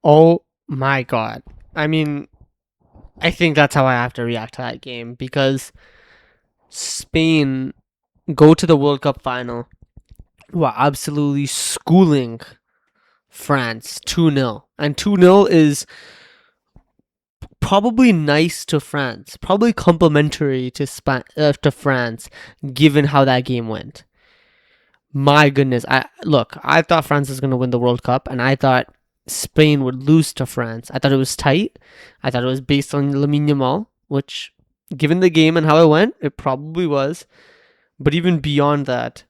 Oh my god. I mean, I think that's how I have to react to that game because Spain go to the World Cup final while absolutely schooling France 2-0. And 2-0 is probably nice to France, probably complimentary to France given how that game went. My goodness. I thought France was going to win the World Cup and I thought Spain would lose to France. I thought it was tight. I thought it was based on Lamine Yamal, which given the game and how it went, it probably was. But even beyond that,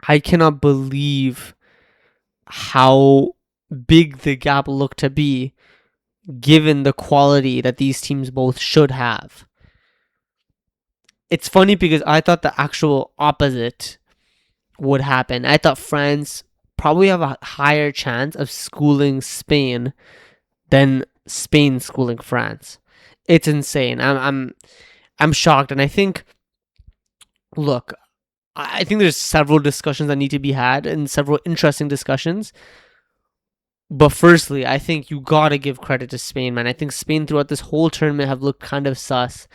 I cannot believe how big the gap looked to be given the quality that these teams both should have. It's funny because I thought the actual opposite would happen. I thought France probably have a higher chance of schooling Spain than Spain schooling France. It's insane. I'm shocked, and I think, look, I think there's several discussions that need to be had and several interesting discussions. But firstly, I think you gotta give credit to Spain, man. I think Spain throughout this whole tournament have looked kind of sus.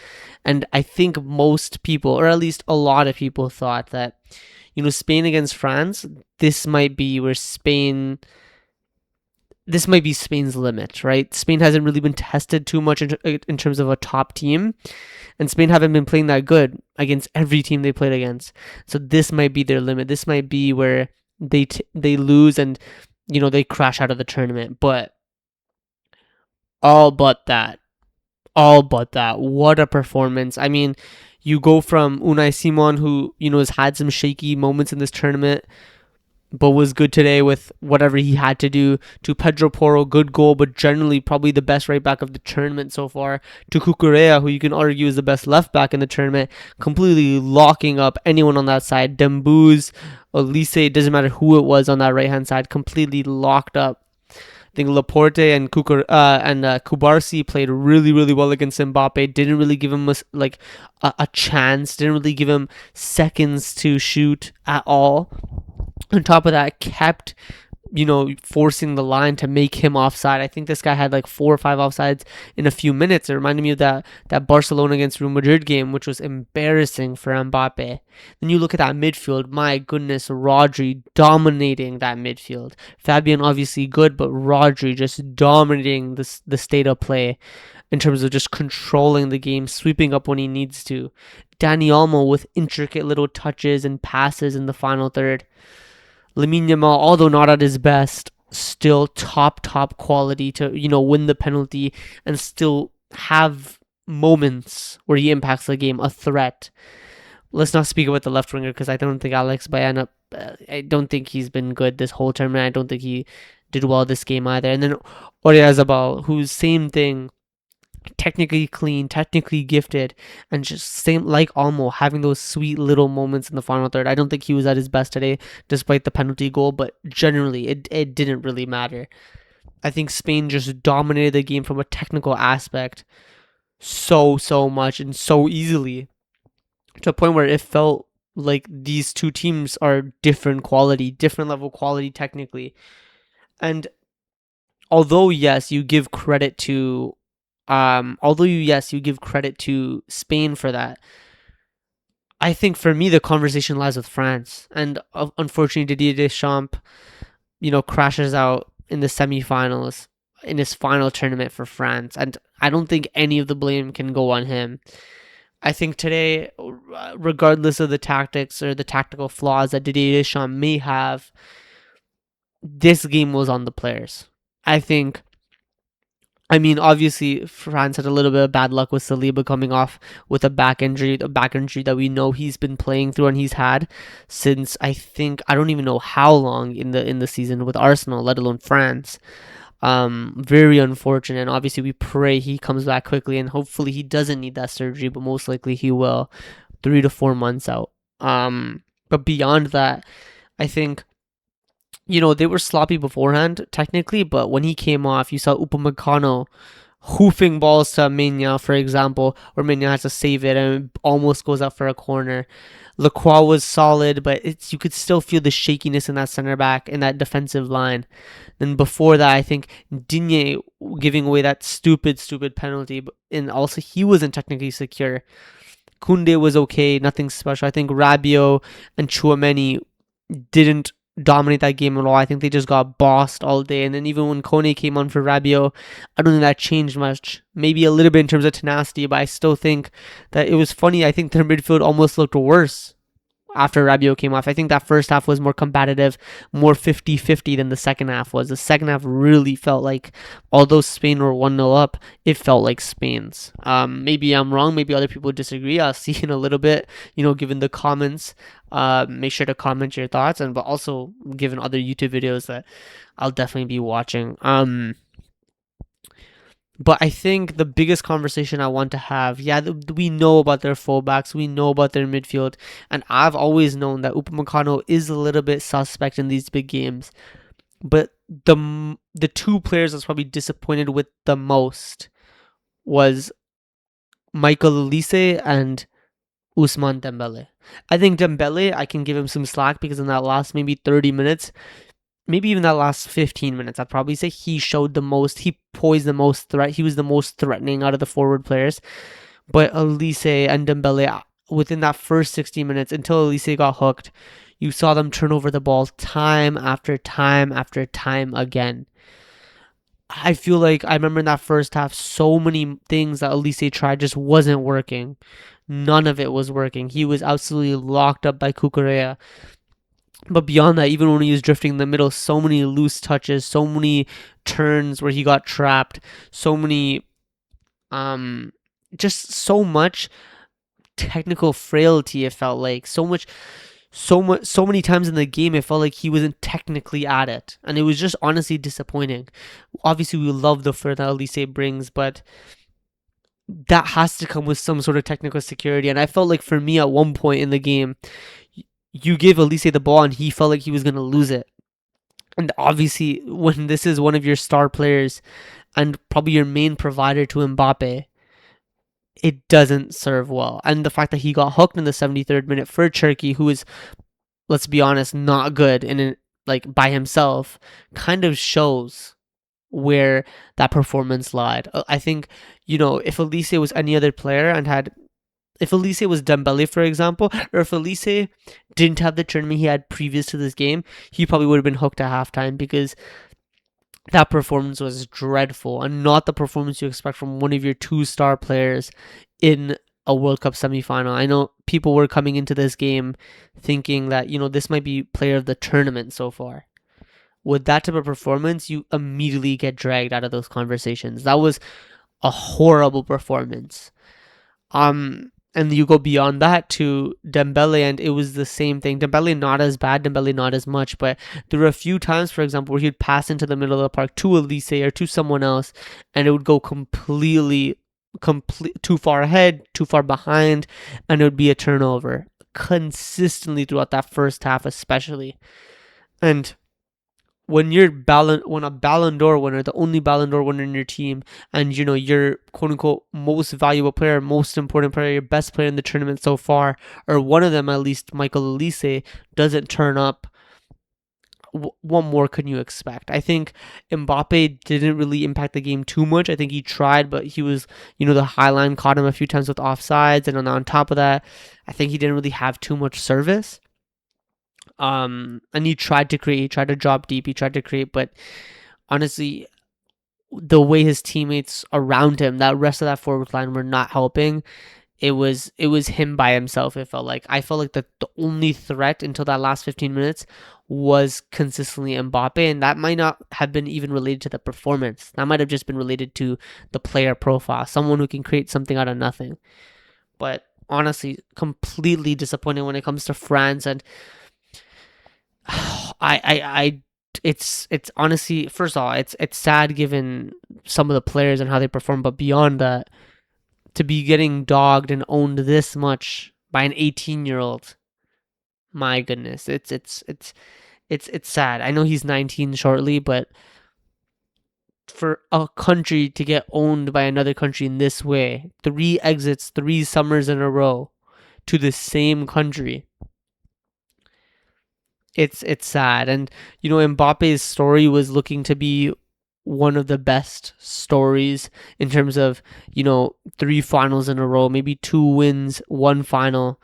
And I think most people, or at least a lot of people, thought that, Spain against France, this might be where Spain this might be Spain's limit, right? Spain hasn't really been tested too much in terms of a top team, and Spain haven't been playing that good against every team they played against. So this might be their limit. This might be where they lose and they crash out of the tournament. But all but that, all but that. What a performance! I mean, you go from Unai Simon, who has had some shaky moments in this tournament, but was good today with whatever he had to do, to Pedro Porro, good goal, but generally probably the best right back of the tournament so far, to Cucurella, who you can argue is the best left back in the tournament, completely locking up anyone on that side. Dembouz, Olise, it doesn't matter who it was on that right hand side, completely locked up. I think Laporte and Kubarsi played really, really well against Mbappe. Didn't really give him a chance. Didn't really give him seconds to shoot at all. On top of that, kept forcing the line to make him offside. I think this guy had like 4 or 5 offsides in a few minutes. It reminded me of that Barcelona against Real Madrid game, which was embarrassing for Mbappe. Then you look at that midfield. My goodness, Rodri dominating that midfield. Fabian obviously good, but Rodri just dominating the state of play in terms of just controlling the game, sweeping up when he needs to. Dani Olmo with intricate little touches and passes in the final third. Lamine Yamal, although not at his best, still top quality to win the penalty and still have moments where he impacts the game, a threat. Let's not speak about the left winger because I don't think Alex Baena. I don't think he's been good this whole tournament. I don't think he did well this game either. And then Oyarzabal, who's same thing. Technically clean, technically gifted, and just same like Olmo, having those sweet little moments in the final third. I don't think he was at his best today, despite the penalty goal, but generally it didn't really matter. I think Spain just dominated the game from a technical aspect so much and so easily, to a point where it felt like these two teams are different quality, different level quality technically. And although yes, you give credit to you give credit to Spain for that, I think for me the conversation lies with France. And unfortunately, Didier Deschamps, crashes out in the semifinals in his final tournament for France, and I don't think any of the blame can go on him. I think today, regardless of the tactics or the tactical flaws that Didier Deschamps may have, this game was on the players. Obviously, France had a little bit of bad luck with Saliba coming off with a back injury that we know he's been playing through and he's had since I don't even know how long in the season with Arsenal, let alone France. Very unfortunate. And obviously, we pray he comes back quickly and hopefully he doesn't need that surgery, but most likely he will. 3 to 4 months out. But beyond that, I think they were sloppy beforehand, technically, but when he came off, you saw Upamecano hoofing balls to Mena, for example, where Mena has to save it and it almost goes up for a corner. Lacroix was solid, but you could still feel the shakiness in that center back in that defensive line. Then before that, I think Digne giving away that stupid penalty, and also he wasn't technically secure. Koundé was okay, nothing special. I think Rabiot and Chouameni didn't dominate that game at all. I think they just got bossed all day. And then even when Kone came on for Rabiot, I don't think that changed much. Maybe a little bit in terms of tenacity, but I still think that it was funny. I think their midfield almost looked worse after Rabiot came off. I think that first half was more competitive, more 50-50 than the second half was. The second half really felt like, although Spain were 1-0 up, it felt like Spain's. Maybe I'm wrong. Maybe other people disagree. I'll see in a little bit, given the comments. Make sure to comment your thoughts, but also given other YouTube videos that I'll definitely be watching. But I think the biggest conversation I want to have, we know about their fullbacks, we know about their midfield, and I've always known that Upamecano is a little bit suspect in these big games. But the two players I was probably disappointed with the most was Michael Olise and Ousmane Dembele. I think Dembele, I can give him some slack because in that last maybe 30 minutes, maybe even that last 15 minutes, I'd probably say he showed the most, he posed the most threat, he was the most threatening out of the forward players. But Olise and Dembele, within that first 60 minutes, until Olise got hooked, you saw them turn over the ball time after time after time again. I feel like I remember in that first half, so many things that Olise tried just wasn't working. None of it was working. He was absolutely locked up by Cucurella. But beyond that, even when he was drifting in the middle, so many loose touches, so many turns where he got trapped, so many, just so much technical frailty. It felt like so many times in the game, it felt like he wasn't technically at it, and it was just honestly disappointing. Obviously, we love the flair that Olise brings, but that has to come with some sort of technical security. And I felt like for me, at one point in the game, you give Olise the ball and he felt like he was going to lose it. And obviously, when this is one of your star players and probably your main provider to Mbappe, it doesn't serve well. And the fact that he got hooked in the 73rd minute for Cherki, who is, let's be honest, not good in like by himself, kind of shows where that performance lied. I think, if Olise was any other player and if Olise was Dembele, for example, or if Olise didn't have the tournament he had previous to this game, he probably would have been hooked at halftime because that performance was dreadful and not the performance you expect from one of your two-star players in a World Cup semifinal. I know people were coming into this game thinking that, this might be player of the tournament so far. With that type of performance, you immediately get dragged out of those conversations. That was a horrible performance. And you go beyond that to Dembele, and it was the same thing. Dembele not as bad, Dembele not as much, but there were a few times, for example, where he'd pass into the middle of the park to Olise or to someone else, and it would go completely too far ahead, too far behind, and it would be a turnover consistently throughout that first half, especially. And when a Ballon d'Or winner, the only Ballon d'Or winner in your team, and your quote unquote most valuable player, most important player, your best player in the tournament so far, or one of them at least, Michael Olise, doesn't turn up, what more can you expect? I think Mbappe didn't really impact the game too much. I think he tried, but he was, the high line caught him a few times with offsides, and on top of that, I think he didn't really have too much service. And he tried to create, he tried to drop deep, he tried to create, but honestly, the way his teammates around him, that rest of that forward line, were not helping. It was him by himself. I felt like the only threat until that last 15 minutes was consistently Mbappe, and that might not have been even related to the performance. That might have just been related to the player profile, someone who can create something out of nothing. But honestly, completely disappointing when it comes to France. And it's honestly, first of all, it's sad given some of the players and how they perform, but beyond that, to be getting dogged and owned this much by an 18-year-old, my goodness, it's sad. I know he's 19 shortly, but for a country to get owned by another country in this way. 3 exits, 3 summers in a row to the same country. It's sad. And Mbappe's story was looking to be one of the best stories in terms of 3 finals in a row, maybe 2 wins, 1 final.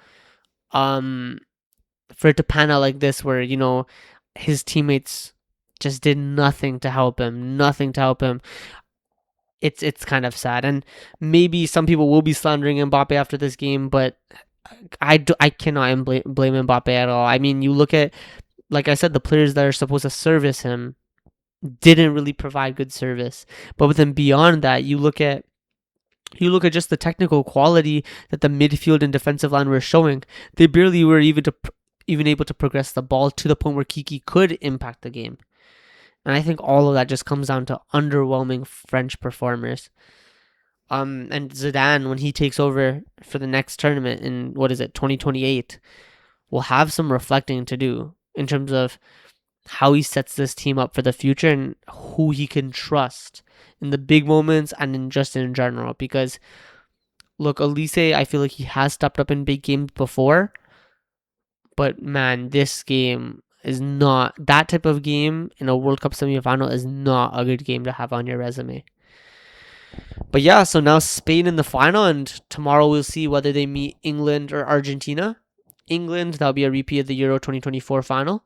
For it to pan out like this, where his teammates just did nothing to help him, It's kind of sad, and maybe some people will be slandering Mbappe after this game, but I cannot blame Mbappe at all. I mean, you look at, like I said, the players that are supposed to service him didn't really provide good service. But then beyond that, you look at just the technical quality that the midfield and defensive line were showing. They barely were even able to progress the ball to the point where Kiki could impact the game. And I think all of that just comes down to underwhelming French performers. And Zidane, when he takes over for the next tournament in 2028, will have some reflecting to do in terms of how he sets this team up for the future and who he can trust in the big moments and in general. Because look, Elise, I feel like he has stepped up in big games before, but man, this game is not that type of game in a World Cup semifinal. Is not a good game to have on your resume. But yeah, so now Spain in the final, and tomorrow we'll see whether they meet England or Argentina. England, that'll be a repeat of the Euro 2024 final,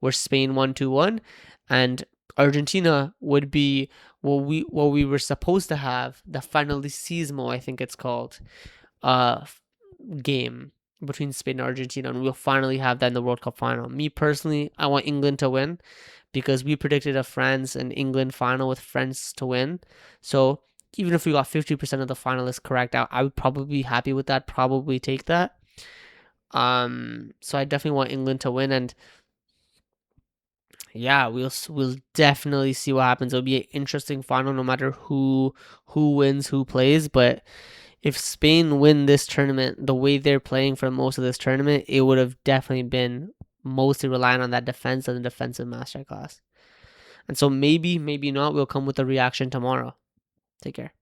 where Spain won 2-1, and Argentina would be what we were supposed to have, the finalissimo, I think it's called, game between Spain and Argentina, and we'll finally have that in the World Cup final. Me personally, I want England to win because we predicted a France and England final with France to win. So even if we got 50% of the finalists correct, I would probably be happy with that, probably take that. So I definitely want England to win, and yeah, we'll definitely see what happens. It'll be an interesting final, no matter who wins, who plays. But if Spain win this tournament the way they're playing for most of this tournament, it would have definitely been mostly relying on that defense and the defensive masterclass. And so maybe not, we'll come with a reaction tomorrow. Take care.